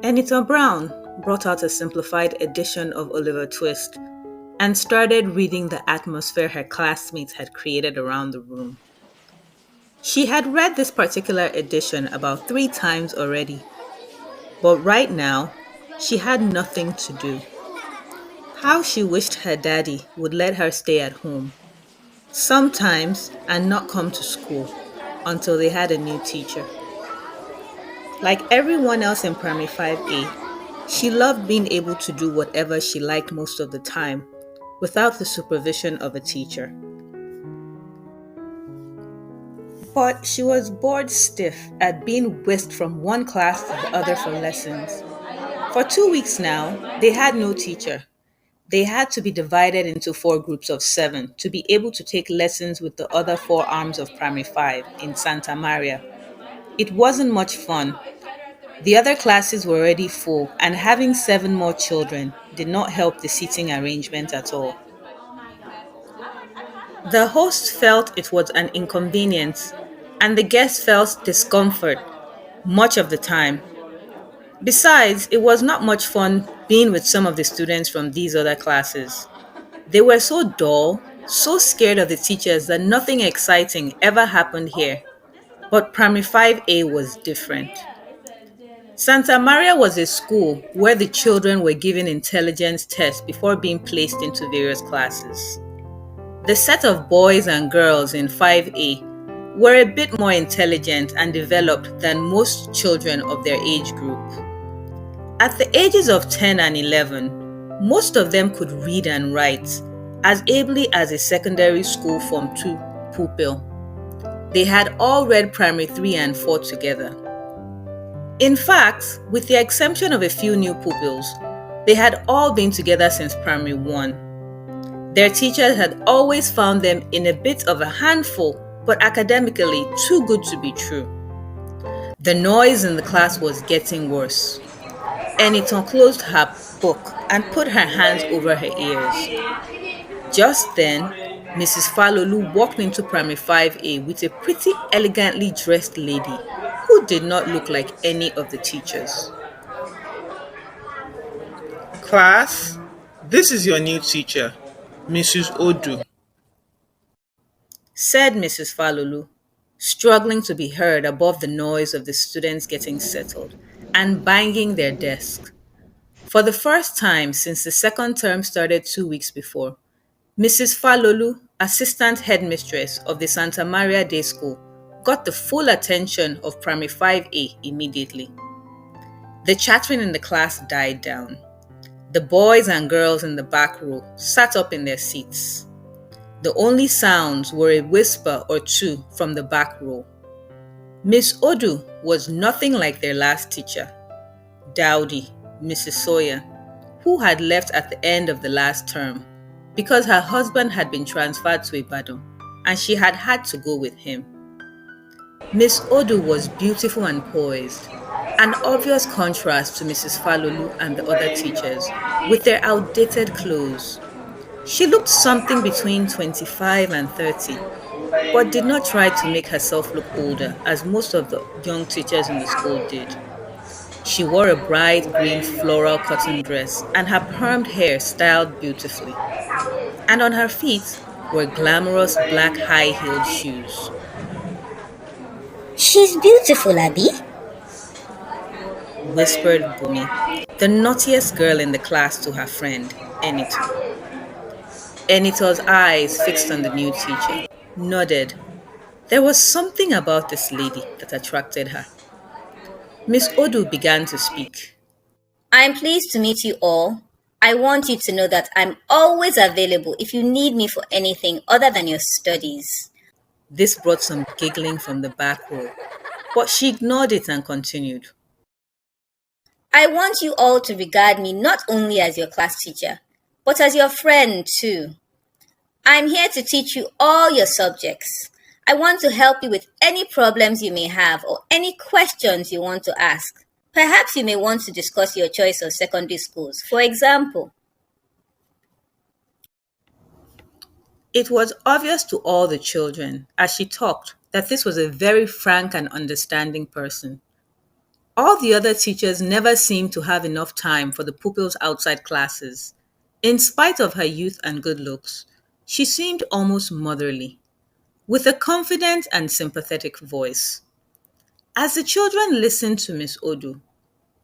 Anita Brown brought out a simplified edition of Oliver Twist and started reading the atmosphere her classmates had created around the room. She had read this particular edition about 3 times already, but right now, she had nothing to do. How she wished her daddy would let her stay at home, sometimes, and not come to school until they had a new teacher. Like everyone else in Primary 5A, she loved being able to do whatever she liked most of the time without the supervision of a teacher. But she was bored stiff at being whisked from one class to the other for lessons. For 2 weeks now, they had no teacher. They had to be divided into 4 groups of 7 to be able to take lessons with the other 4 arms of Primary 5 in Santa Maria. It wasn't much fun. The other classes were already full, and having 7 more children did not help the seating arrangement at all. The host felt it was an inconvenience, and the guests felt discomfort much of the time. Besides, it was not much fun being with some of the students from these other classes. They were so dull, so scared of the teachers that nothing exciting ever happened here. But Primary 5A was different. Santa Maria was a school where the children were given intelligence tests before being placed into various classes. The set of boys and girls in 5A were a bit more intelligent and developed than most children of their age group. At the ages of 10 and 11, most of them could read and write as ably as a secondary school Form 2 pupil. They had all read Primary 3 and 4 together. In fact, with the exception of a few new pupils, they had all been together since Primary 1. Their teachers had always found them in a bit of a handful, but academically too good to be true. The noise in the class was getting worse. Eniton closed her book and put her hands over her ears. Just then, Mrs. Falolu walked into Primary 5A with a pretty elegantly dressed lady who did not look like any of the teachers. Class, this is your new teacher, Mrs. Odu. Said Mrs. Falolu, struggling to be heard above the noise of the students getting settled and banging their desk. For the first time since the second term started 2 weeks before, Mrs. Falolu, assistant headmistress of the Santa Maria Day School, got the full attention of Primary 5A immediately. The chattering in the class died down. The boys and girls in the back row sat up in their seats. The only sounds were a whisper or two from the back row. Miss Odu was nothing like their last teacher, Dowdy, Mrs. Sawyer, who had left at the end of the last term because her husband had been transferred to Ibadan and she had had to go with him. Miss Odu was beautiful and poised, an obvious contrast to Mrs. Falolu and the other teachers with their outdated clothes. She looked something between 25 and 30, but did not try to make herself look older as most of the young teachers in the school did. She wore a bright green floral cotton dress and her permed hair styled beautifully. And on her feet were glamorous black high-heeled shoes. She's beautiful, Abby. Whispered Bumi, the naughtiest girl in the class, to her friend, Enito. Enito's eyes, fixed on the new teacher, nodded. There was something about this lady that attracted her. Miss Odu began to speak. I'm pleased to meet you all. I want you to know that I'm always available if you need me for anything other than your studies. This brought some giggling from the back row, but she ignored it and continued. I want you all to regard me not only as your class teacher, but as your friend too. I'm here to teach you all your subjects. I want to help you with any problems you may have or any questions you want to ask. Perhaps you may want to discuss your choice of secondary schools, for example. It was obvious to all the children as she talked that this was a very frank and understanding person. All the other teachers never seemed to have enough time for the pupils outside classes. In spite of her youth and good looks, she seemed almost motherly, with a confident and sympathetic voice. As the children listened to Miss Odu,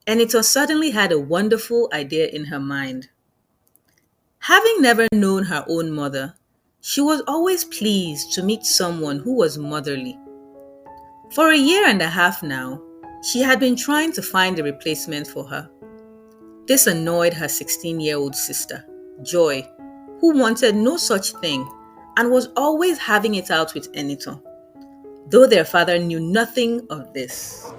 Enito suddenly had a wonderful idea in her mind. Having never known her own mother, she was always pleased to meet someone who was motherly. For a year and a half now, she had been trying to find a replacement for her. This annoyed her 16-year-old sister, Joy, who wanted no such thing and was always having it out with Enito, though their father knew nothing of this.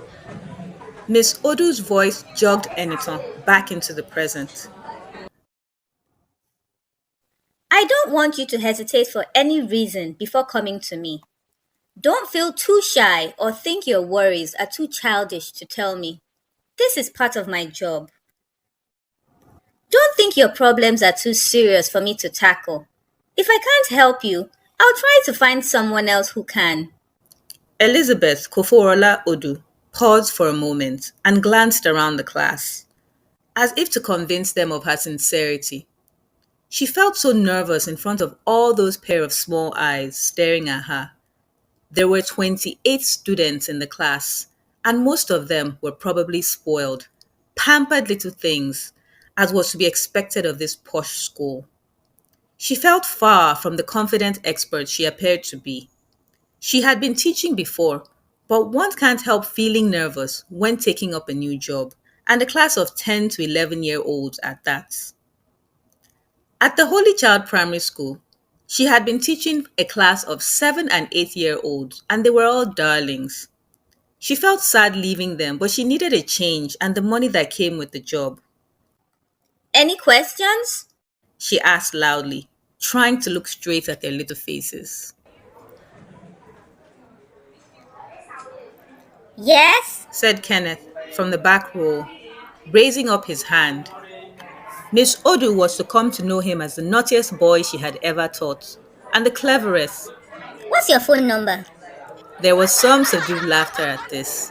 Miss Odu's voice jogged Enito back into the present. I don't want you to hesitate for any reason before coming to me. Don't feel too shy or think your worries are too childish to tell me. This is part of my job. Don't think your problems are too serious for me to tackle. If I can't help you, I'll try to find someone else who can. Elizabeth Koforola Odu paused for a moment and glanced around the class, as if to convince them of her sincerity. She felt so nervous in front of all those pair of small eyes staring at her. There were 28 students in the class, and most of them were probably spoiled, pampered little things, as was to be expected of this posh school. She felt far from the confident expert she appeared to be. She had been teaching before, but one can't help feeling nervous when taking up a new job, and a class of 10 to 11-year-olds at that. At the Holy Child Primary School, she had been teaching a class of 7 and 8-year-olds, and they were all darlings. She felt sad leaving them, but she needed a change and the money that came with the job. Any questions? She asked loudly, trying to look straight at their little faces. Yes? Said Kenneth from the back row, raising up his hand. Miss Odu was to come to know him as the naughtiest boy she had ever taught, and the cleverest. What's your phone number? There was some subdued laughter at this.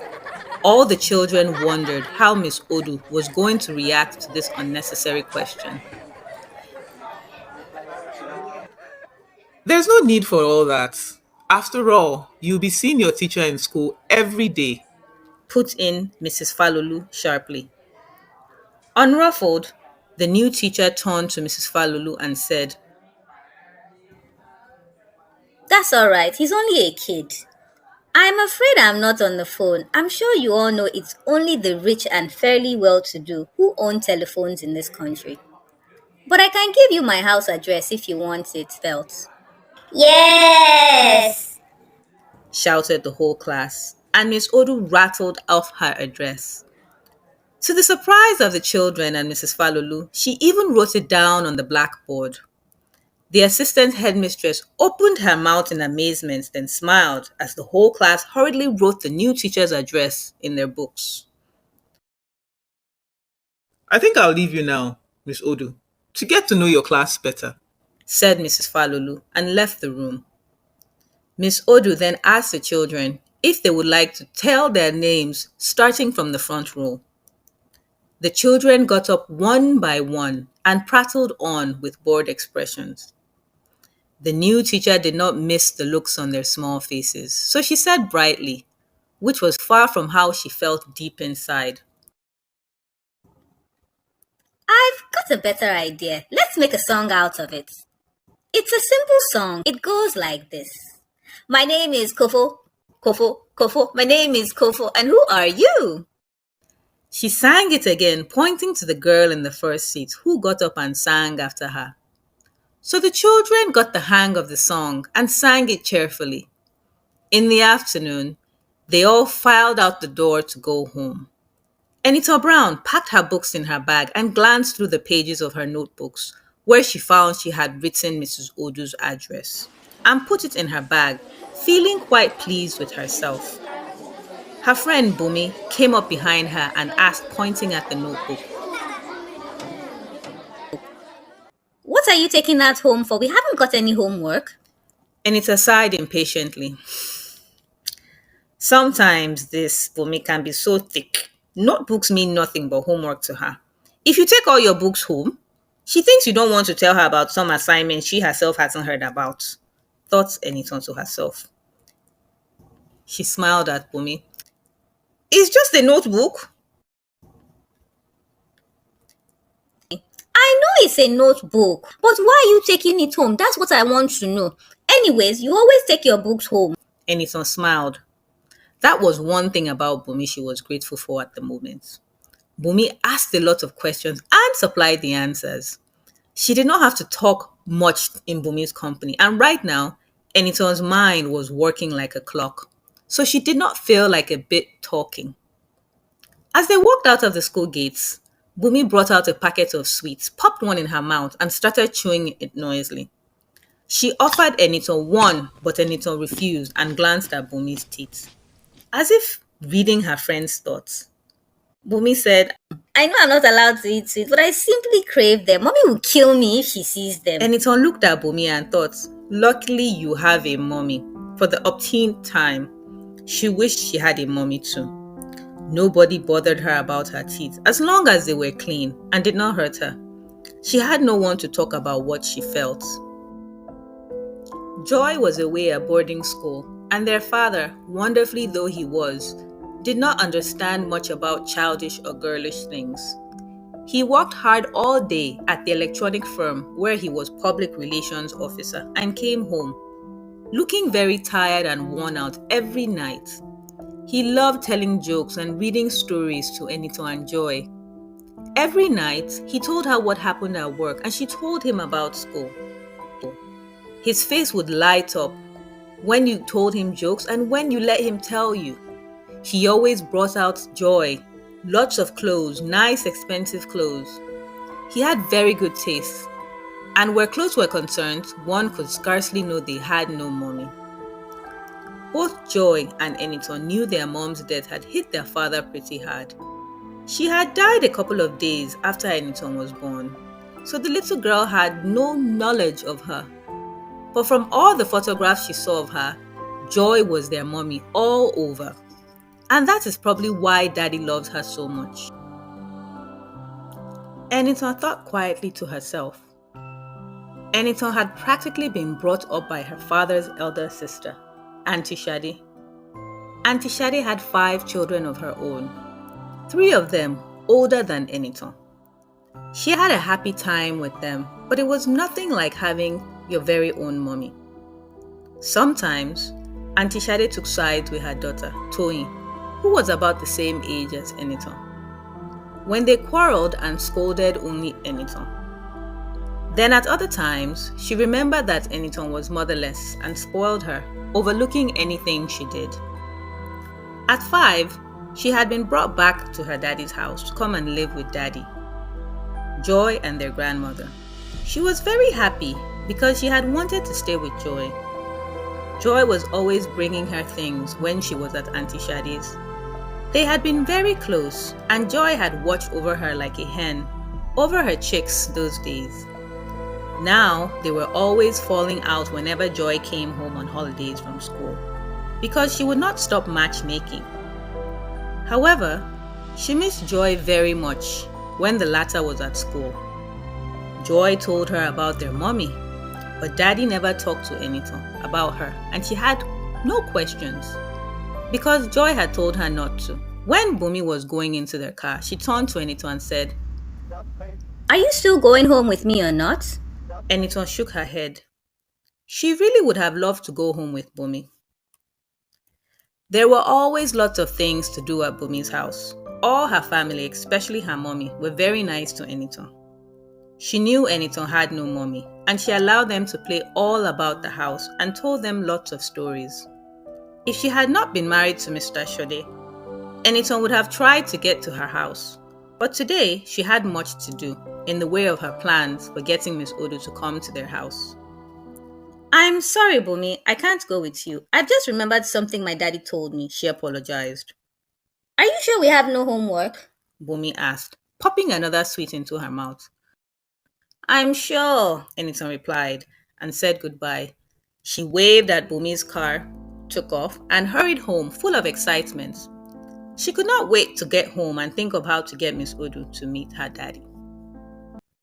All the children wondered how Miss Odu was going to react to this unnecessary question. There's no need for all that. After all, you'll be seeing your teacher in school every day. Put in Mrs. Falulu sharply. Unruffled, the new teacher turned to Mrs. Falulu and said, That's all right. He's only a kid. I'm afraid I'm not on the phone. I'm sure you all know it's only the rich and fairly well-to-do who own telephones in this country. But I can give you my house address if you want it spelt. Yes! shouted the whole class, and Miss Odu rattled off her address. To the surprise of the children and Mrs. Falulu, she even wrote it down on the blackboard. The assistant headmistress opened her mouth in amazement, then smiled as the whole class hurriedly wrote the new teacher's address in their books. I think I'll leave you now, Miss Odu, to get to know your class better. Said Mrs. Falulu and left the room. Miss Odu then asked the children if they would like to tell their names starting from the front row. The children got up one by one and prattled on with bored expressions. The new teacher did not miss the looks on their small faces, so she said brightly, which was far from how she felt deep inside. I've got a better idea. Let's make a song out of it. It's a simple song. It goes like this. My name is Kofo. Kofo, Kofo. My name is Kofo. And who are you? She sang it again, pointing to the girl in the first seat, who got up and sang after her. So the children got the hang of the song and sang it cheerfully. In the afternoon, they all filed out the door to go home. Anita Brown packed her books in her bag and glanced through the pages of her notebooks, where she found she had written Mrs. Odu's address, and put it in her bag, feeling quite pleased with herself. Her friend Bumi came up behind her and asked, pointing at the notebook, What are you taking that home for? We haven't got any homework. Anita sighed impatiently. Sometimes this Bumi can be so thick. Notebooks mean nothing but homework to her. If you take all your books home, she thinks you don't want to tell her about some assignments she herself hasn't heard about. Thought Eniton to herself. She smiled at Bumi. It's just a notebook. I know it's a notebook, but why are you taking it home? That's what I want to know. Anyways, you always take your books home. Eniton smiled. That was one thing about Bumi she was grateful for at the moment. Bumi asked a lot of questions and supplied the answers. She did not have to talk much in Bumi's company, and right now, Eniton's mind was working like a clock. So she did not feel like a bit talking. As they walked out of the school gates, Bumi brought out a packet of sweets, popped one in her mouth, and started chewing it noisily. She offered Eniton one, but Eniton refused and glanced at Bumi's teeth, as if reading her friend's thoughts. Bumi said, I know I'm not allowed to eat sweets, but I simply crave them. Mommy will kill me if she sees them. Eniton looked at Bumi and thought, luckily you have a mommy. For the upteenth time, she wished she had a mommy too. Nobody bothered her about her teeth as long as they were clean and did not hurt her. She had no one to talk about what she felt. Joy was away at boarding school, and their father, wonderfully though he was, did not understand much about childish or girlish things. He worked hard all day at the electronic firm where he was public relations officer and came home, looking very tired and worn out every night. He loved telling jokes and reading stories to Enito and Joy. Every night, he told her what happened at work and she told him about school. His face would light up when you told him jokes and when you let him tell you. He always brought out joy, lots of clothes, nice expensive clothes. He had very good taste, and where clothes were concerned, one could scarcely know they had no mommy. Both Joy and Eniton knew their mom's death had hit their father pretty hard. She had died a couple of days after Eniton was born, so the little girl had no knowledge of her. But from all the photographs she saw of her, Joy was their mommy all over. And that is probably why Daddy loves her so much. Eniton thought quietly to herself. Eniton had practically been brought up by her father's elder sister, Auntie Shadi. Auntie Shadi had 5 children of her own, 3 of them older than Eniton. She had a happy time with them, but it was nothing like having your very own mommy. Sometimes, Auntie Shadi took sides with her daughter, Toyin, who was about the same age as Eniton. When they quarreled and scolded only Eniton. Then at other times, she remembered that Eniton was motherless and spoiled her, overlooking anything she did. At 5, she had been brought back to her daddy's house to come and live with Daddy, Joy and their grandmother. She was very happy because she had wanted to stay with Joy. Joy was always bringing her things when she was at Auntie Shadi's. They had been very close, and Joy had watched over her like a hen, over her chicks those days. Now, they were always falling out whenever Joy came home on holidays from school, because she would not stop matchmaking. However, she missed Joy very much when the latter was at school. Joy told her about their mommy, but Daddy never talked to Eniton about her, and she had no questions, because Joy had told her not to. When Bumi was going into their car, she turned to Eniton and said, Are you still going home with me or not? Eniton shook her head. She really would have loved to go home with Bumi. There were always lots of things to do at Bumi's house. All her family, especially her mommy, were very nice to Eniton. She knew Eniton had no mommy, and she allowed them to play all about the house and told them lots of stories. If she had not been married to Mr. Shode, Eniton would have tried to get to her house. But today, she had much to do in the way of her plans for getting Miss Odu to come to their house. I'm sorry, Bumi. I can't go with you. I just remembered something my daddy told me. She apologized. Are you sure we have no homework? Bumi asked, popping another sweet into her mouth. I'm sure, Eniton replied and said goodbye. She waved at Bumi's car, took off, and hurried home full of excitement. She could not wait to get home and think of how to get Miss Odu to meet her daddy.